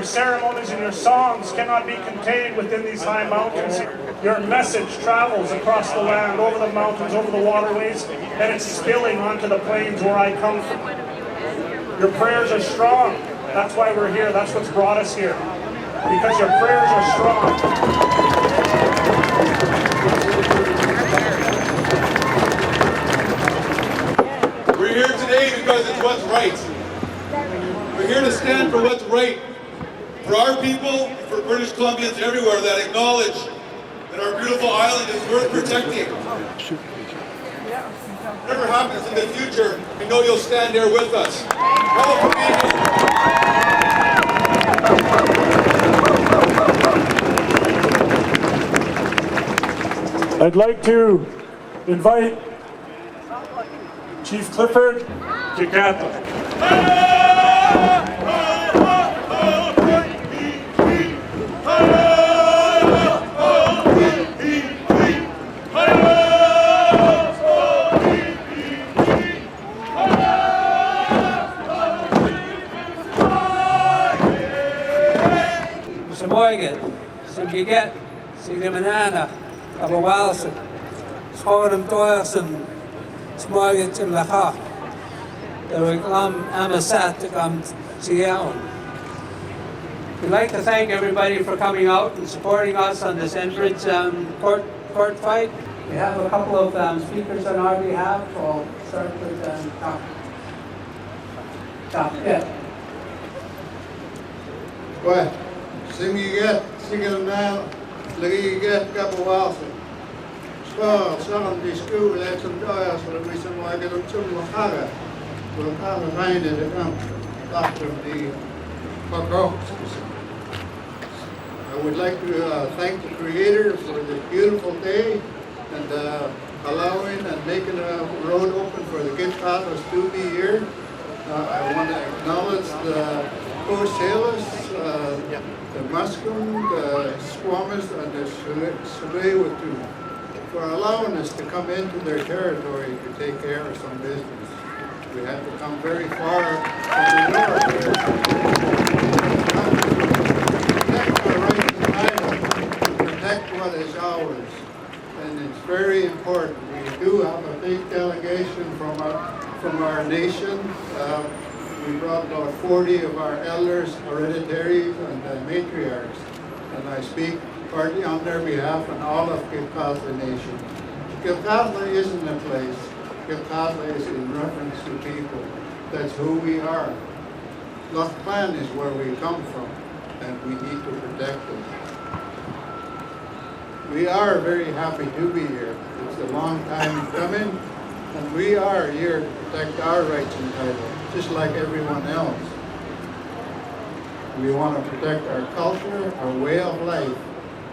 your ceremonies and your songs cannot be contained within these high mountains. Your message travels across the land, over the mountains, over the waterways, and it's spilling onto the plains where I come from. Your prayers are strong. That's why we're here. That's what's brought us here. Because your prayers are strong. We're here today because it's what's right. We're here to stand for what's right. For our people, for British Columbians everywhere that acknowledge that our beautiful island is worth protecting. Whatever happens in the future, we know you'll stand there with us. Hello, I'd like to invite Chief Clifford Gitga'at. Gitga'at, Signimanana, Abawalson, Schoram Toyason, Smorgat and Laha, the Reklam Amasat to come Siaon. We'd like to thank everybody for coming out and supporting us on this Enbridge court fight. We have a couple of speakers on our behalf. I'll start with Top. Yeah. Well, Gitga'at, Signimanana, Gitga'at, Abawalson. Some the school had some doors for the reason why they don't tell Haida. We'll have a mind in the doctor of the matriarchs. I would like to thank the Creator for this beautiful day and allowing and making a road open for the Gitxaala to be here. I want to acknowledge the Haisla, the Musqueam, the Squamish, and the Xai'Xais for allowing us to come into their territory to take care of some business. We had to come very far from the north here. Protect our right to Haida, protect what is ours. And it's very important. We do have a big delegation from our nation. We brought about 40 of our elders, hereditaries, and matriarchs. And I speak partly on their behalf and all of Gitxaala Nation. Gitxaala isn't a place. Gitxaala is in reference to people. That's who we are. Whut'en is where we come from, and we need to protect it. We are very happy to be here. It's a long time coming, and we are here to protect our rights and titles, just like everyone else. We want to protect our culture, our way of life.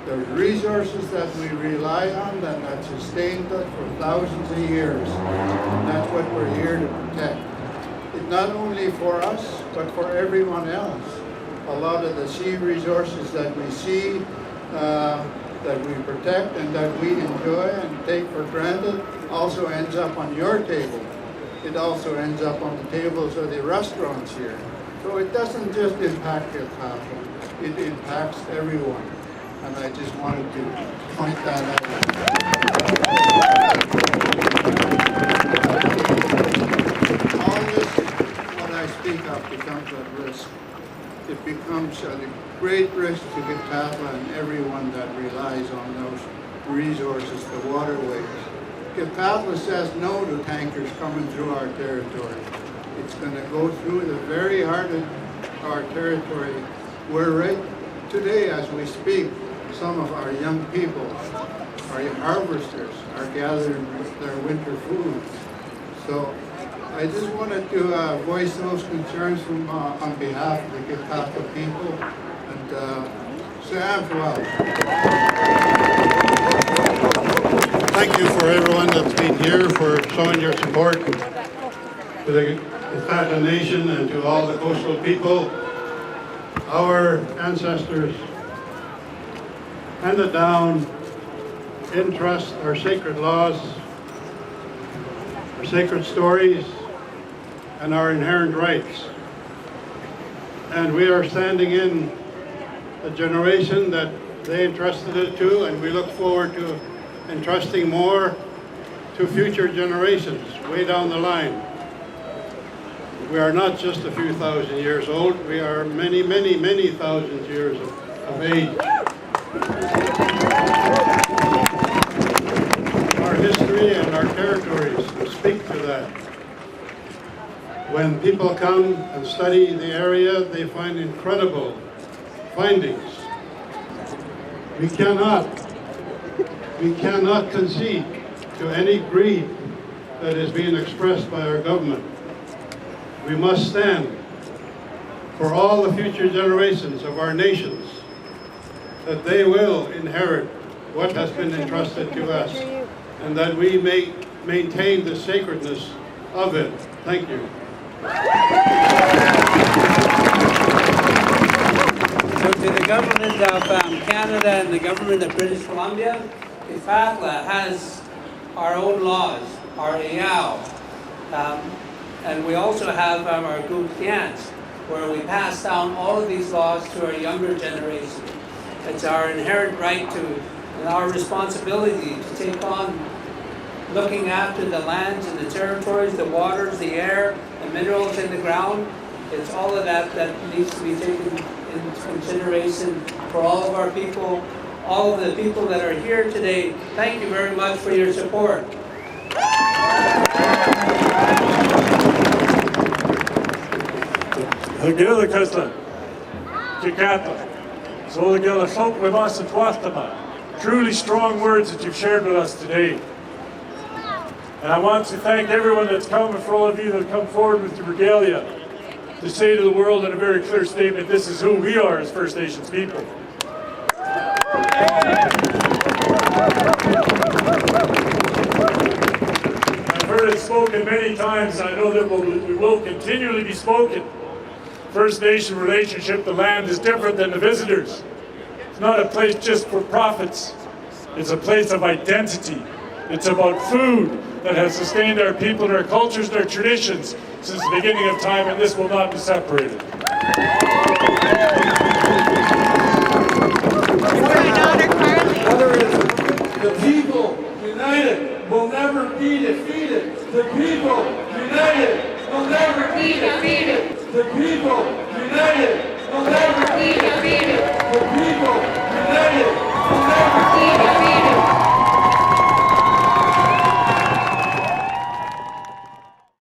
There's resources that we rely on that have sustained us for thousands of years. And that's what we're here to protect. It's not only for us, but for everyone else. A lot of the sea resources that we see, that we protect and that we enjoy and take for granted, also ends up on your table. It also ends up on the tables of the restaurants here. So it doesn't just impact Gitxaala, it impacts everyone. And I just wanted to point that out. All this, when I speak of, becomes at risk. It becomes a great risk to Gitxaala and everyone that relies on those resources, the waterways. Gitxaala says no to tankers coming through our territory. It's going to go through the very heart of our territory. We're right today, as we speak, some of our young people, our harvesters, are gathering their winter food. So I just wanted to voice those concerns from on behalf of the Gitxaala people, and say I'm well. Thank you for everyone that's been here, for showing your support to the Gitxaala Nation and to all the coastal people. Our ancestors handed down in trust our sacred laws, our sacred stories, and our inherent rights. And we are standing in the generation that they entrusted it to, and we look forward to entrusting more to future generations way down the line. We are not just a few thousand years old, we are many, many, many thousands years of age. Our history and our territories speak to that. When people come and study the area, they find incredible findings. We cannot concede to any greed that is being expressed by our government. We must stand for all the future generations of our nations, that they will inherit what has been entrusted to us, and that we may maintain the sacredness of it. Thank you. So to the government of Canada and the government of British Columbia, Gitxaala has our own laws, our EAO. And we also have our Gitga'at, where we pass down all of these laws to our younger generation. It's our inherent right and our responsibility to take on looking after the lands and the territories, the waters, the air, the minerals in the ground. It's all of that that needs to be taken into consideration for all of our people, all of the people that are here today. Thank you very much for your support. Truly strong words that you've shared with us today. And I want to thank everyone that's come, and for all of you that have come forward with your regalia to say to the world in a very clear statement, this is who we are as First Nations people. I've heard it spoken many times, and I know that we will continually be spoken. First Nation relationship, the land is different than the visitors. It's not a place just for profits. It's a place of identity. It's about food that has sustained our people and our cultures and our traditions since the beginning of time, and this will not be separated.